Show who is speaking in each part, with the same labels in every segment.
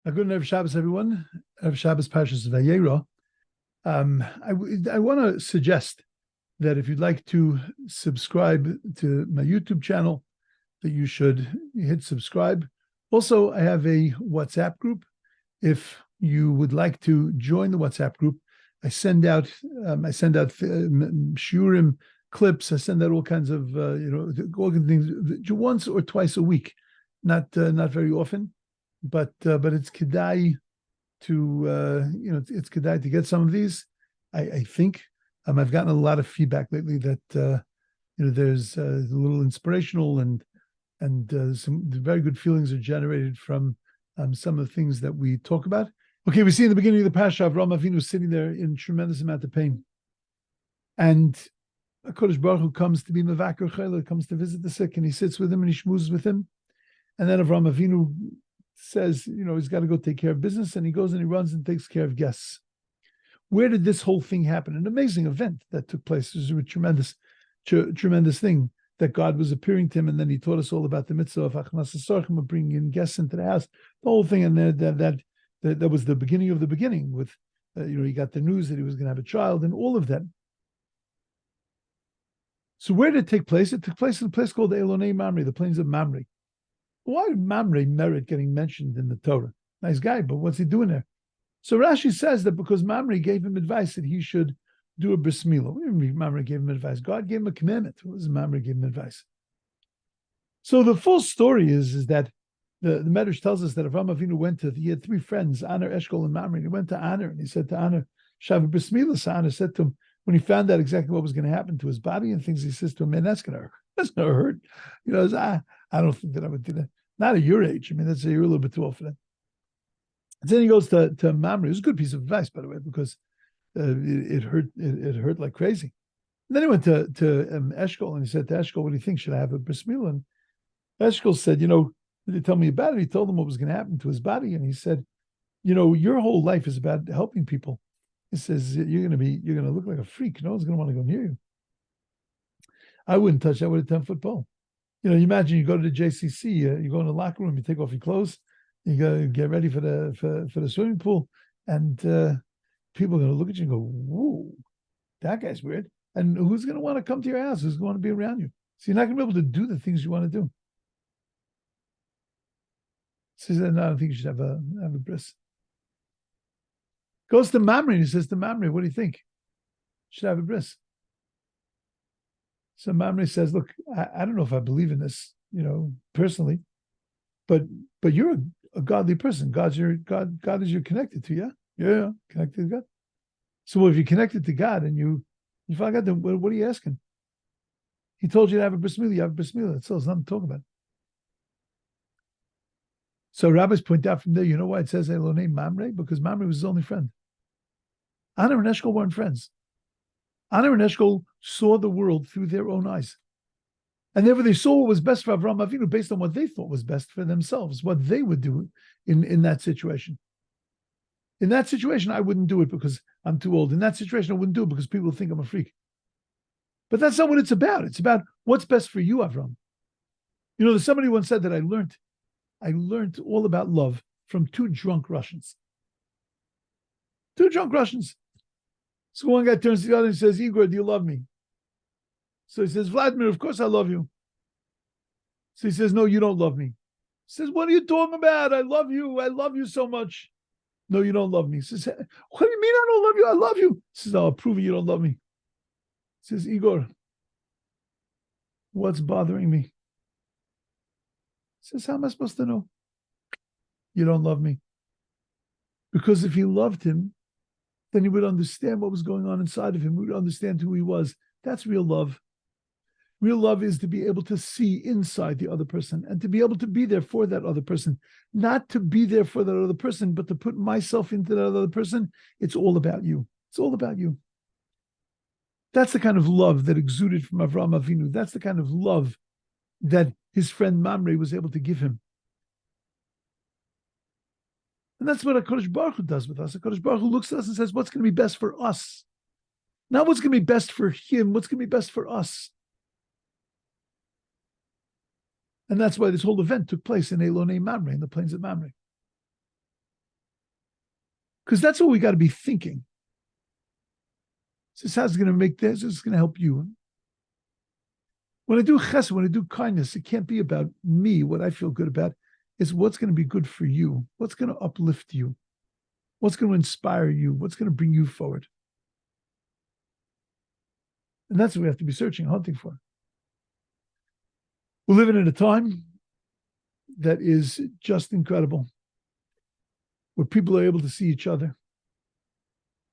Speaker 1: A good Erev Shabbos, everyone. Erev Shabbos, Parshas Vayeira. I want to suggest that if you'd like to subscribe to my YouTube channel, that you should hit subscribe. Also, I have a WhatsApp group. If you would like to join the WhatsApp group, I send out shiurim clips. I send out all kinds of all kinds of things once or twice a week, not very often. But it's kedai to it's kedai to get some of these. I think I've gotten a lot of feedback lately that there's a little inspirational and some very good feelings are generated from some of the things that we talk about. Okay, we see in the beginning of the Parsha, Avraham Avinus sitting there in tremendous amount of pain, and HaKadosh Baruch Hu comes to be Mevaker Chayla, comes to visit the sick, and he sits with him and he schmoozes with him, and then Avraham Avinu says, he's got to go take care of business, and he goes and he runs and takes care of guests. Where did this whole thing happen? An amazing event that took place. It was a tremendous thing that God was appearing to him, and then he taught us all about the mitzvah of Achmas Sarchim, of bringing in guests into the house. The whole thing, and that was the beginning of the beginning. With he got the news that he was going to have a child, and all of that. So where did it take place? It took place in a place called Elonei Mamre, the plains of Mamre. Why did Mamre merit getting mentioned in the Torah? Nice guy, but what's he doing there? So Rashi says that because Mamre gave him advice that he should do a bris mila. What do you mean Mamre gave him advice? God gave him a commandment. What was Mamre gave him advice? So the full story is that the Medrash tells us that Avraham Avinu he had three friends, Aner, Eshkol, and Mamre. And he went to Aner and he said to Aner, Shav bris mila. So Aner said to him, when he found out exactly what was going to happen to his body and things, he says to him, man, that's going to hurt. I don't think that I would do that. Not at your age. I mean, you're a little bit too old for that. And then he goes to Mamre. It was a good piece of advice, by the way, because it hurt. It hurt like crazy. And then he went to Eshkol and he said to Eshkol, "What do you think? Should I have a bris mila?" And Eshkol said, "Did you tell me about it?" He told him what was going to happen to his body, and he said, "Your whole life is about helping people." He says, "You're going to look like a freak. No one's going to want to go near you." I wouldn't touch that with a 10-foot pole. You imagine you go to the JCC, you go in the locker room, you take off your clothes, you go get ready for the swimming pool, and people are going to look at you and go, "Whoa, that guy's weird." And who's going to want to come to your house? Who's going to be around you? So you're not going to be able to do the things you want to do. So he said, "No, I don't think you should have a bris." Goes to Mamre and he says to Mamre, "What do you think? Should have a bris?" So Mamre says, "Look, I don't know if I believe in this, personally, but you're a godly person. God is you're connected to, yeah? Yeah, connected to God. So if you're connected to God and you forgot them, what are you asking? He told you to have a bris mila, you have a bris mila. That's all. There's nothing to talk about." So rabbis point out from there, you know why it says Elonei Mamre? Because Mamre was his only friend. Aner and Eshkol weren't friends. Aner and Eshkol saw the world through their own eyes. And therefore they saw what was best for Avraham Avinu based on what they thought was best for themselves, what they would do in that situation. In that situation, I wouldn't do it because I'm too old. In that situation, I wouldn't do it because people think I'm a freak. But that's not what it's about. It's about what's best for you, Avraham. Somebody once said that I learned all about love from two drunk Russians. Two drunk Russians. So one guy turns to the other and says, "Igor, do you love me?" So he says, "Vladimir, of course I love you." So he says, "No, you don't love me." He says, "What are you talking about? I love you. I love you so much." "No, you don't love me." He says, "What do you mean I don't love you? I love you." He says, "I'll prove you don't love me." He says, "Igor, what's bothering me?" He says, "How am I supposed to know? You don't love me." Because if he loved him, then he would understand what was going on inside of him. He would understand who he was. That's real love. Real love is to be able to see inside the other person and to be able to be there for that other person. Not to be there for that other person, but to put myself into that other person. It's all about you. It's all about you. That's the kind of love that exuded from Avraham Avinu. That's the kind of love that his friend Mamre was able to give him. And that's what HaKadosh Baruch Hu does with us. HaKadosh Baruch Hu looks at us and says, what's going to be best for us? Not what's going to be best for him, what's going to be best for us. And that's why this whole event took place in Elonei Mamre, in the plains of Mamre. Because that's what we got to be thinking. This is how it's going to make this. This is going to help you. When I do chesed, when I do kindness, it can't be about me, what I feel good about. It's what's going to be good for you. What's going to uplift you. What's going to inspire you. What's going to bring you forward. And that's what we have to be searching, hunting for. We're living in a time that is just incredible, where people are able to see each other.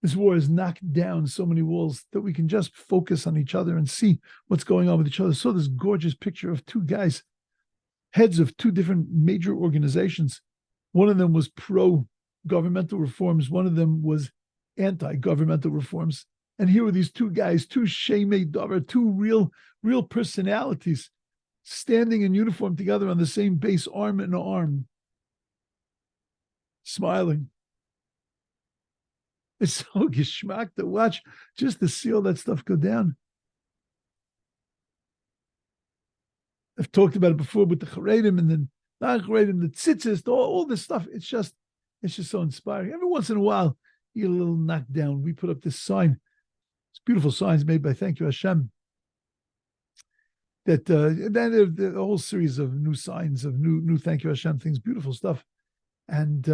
Speaker 1: This war has knocked down so many walls that we can just focus on each other and see what's going on with each other. So this gorgeous picture of two guys, heads of two different major organizations. One of them was pro-governmental reforms. One of them was anti-governmental reforms. And here were these two guys, two shemei davar, two real personalities, standing in uniform together on the same base, arm in arm, smiling. It's so geschmack to watch, just to see all that stuff go down. I've talked about it before with the Charedim and then non-Charedim, the tzitzis, all this stuff. It's just so inspiring. Every once in a while, you get a little knocked down. We put up this sign. It's beautiful signs made by Thank You Hashem. That then a whole series of new signs of new Thank You Hashem things, beautiful stuff. And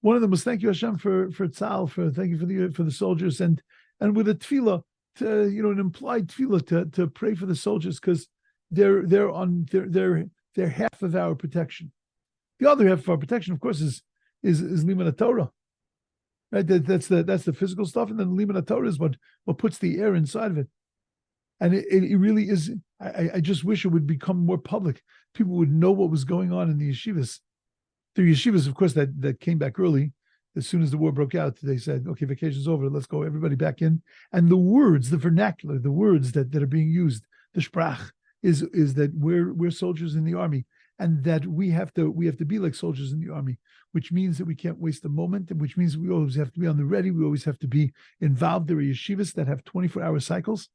Speaker 1: one of them was Thank You Hashem for Tzal, for thank you for the soldiers, and with a tefillah, an implied tefillah to pray for the soldiers, because they're half of our protection. The other half of our protection, of course, is Liman Torah. Right? That's the physical stuff, and then Liman Torah is what puts the air inside of it. And it really is. I just wish it would become more public. People would know what was going on in the yeshivas. The yeshivas, of course, that came back early. As soon as the war broke out, they said, okay, vacation's over, let's go, everybody back in. And the words, the vernacular, the words that are being used, the sprach, is that we're soldiers in the army, and that we have to be like soldiers in the army, which means that we can't waste a moment, and which means we always have to be on the ready, we always have to be involved. There are yeshivas that have 24-hour cycles.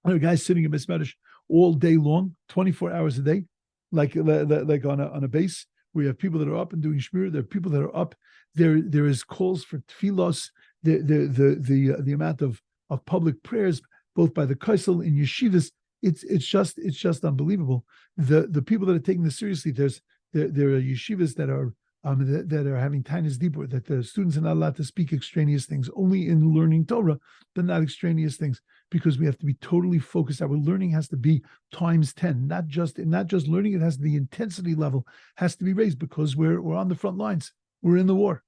Speaker 1: There are guys sitting in Besmerish all day long, 24 hours a day, like on a base. We have people that are up and doing shmir. There are people that are up. There is calls for tefillos. The amount of public prayers, both by the kaisel in yeshivas, it's just unbelievable. The people that are taking this seriously. There are yeshivas that are having tainas dibur, that the students are not allowed to speak extraneous things, only in learning Torah, but not extraneous things, because we have to be totally focused. Our learning has to be times 10, not just learning. It has the intensity level has to be raised, because we're on the front lines. We're in the war.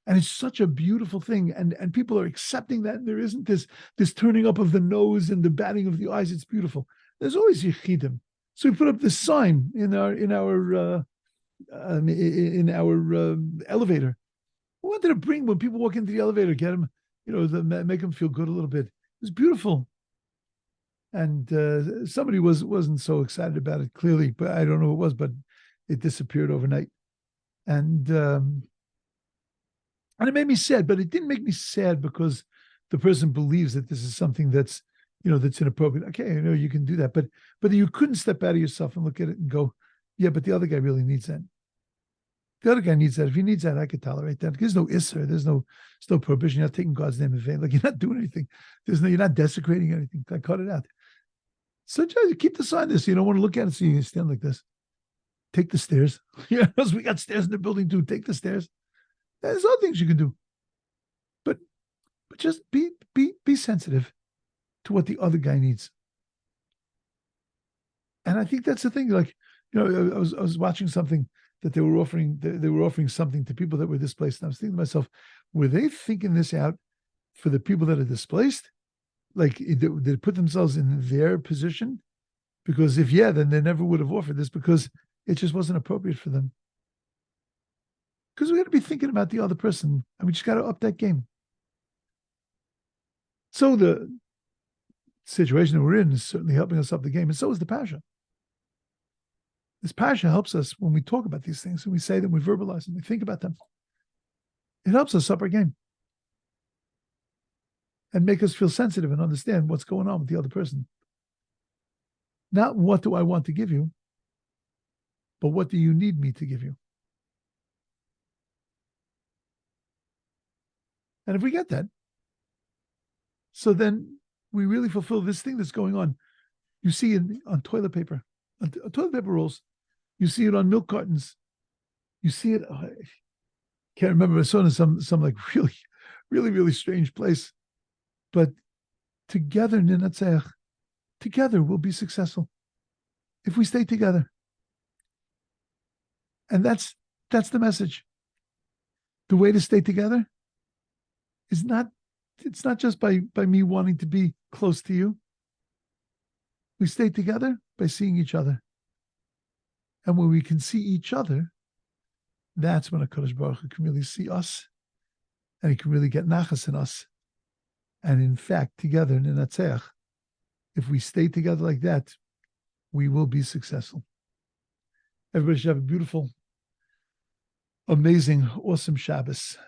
Speaker 1: And it's such a beautiful thing. And people are accepting that. And there isn't this turning up of the nose and the batting of the eyes. It's beautiful. There's always yichidim. So we put up this sign in our elevator. We wanted to bring, when people walk into the elevator, get them, make them feel good a little bit. It was beautiful. And somebody wasn't so excited about it, clearly, but I don't know who it was, but it disappeared overnight. And it made me sad, but it didn't make me sad because the person believes that this is something that's inappropriate. Okay, you can do that, but you couldn't step out of yourself and look at it and go, yeah, but the other guy really needs that. The other guy needs that. If he needs that, I could tolerate that. There's no isser. There's no prohibition. You're not taking God's name in vain. Like, you're not doing anything. You're not desecrating anything. I cut it out. So just keep the sign there. So you don't want to look at it. So you can stand like this. Take the stairs. Yeah, we got stairs in the building too. Take the stairs. There's other things you can do. But just be sensitive to what the other guy needs. And I think that's the thing. Like, I was watching something that they were offering something to people that were displaced. And I was thinking to myself, were they thinking this out for the people that are displaced? Like, they put themselves in their position? Because if then they never would have offered this, because it just wasn't appropriate for them. Because we got to be thinking about the other person, and we just got to up that game. So the situation that we're in is certainly helping us up the game, and so is the Parsha. This Parsha helps us when we talk about these things, and we say them, we verbalize them, we think about them. It helps us up our game and make us feel sensitive and understand what's going on with the other person. Not what do I want to give you, but what do you need me to give you? And if we get that, so then we really fulfill this thing that's going on. You see it on toilet paper, on toilet paper rolls. You see it on milk cartons. You see it. I can't remember. I saw it in some like really, really, really strange place. But together, Ninatzeach, together we'll be successful if we stay together. And that's the message. The way to stay together is it's not just by me wanting to be close to you. We stay together by seeing each other. And when we can see each other, that's when HaKadosh Baruch Hu can really see us, and he can really get nachas in us. And in fact, together in Ninatzeach, if we stay together like that, we will be successful. Everybody should have a beautiful, amazing, awesome Shabbos.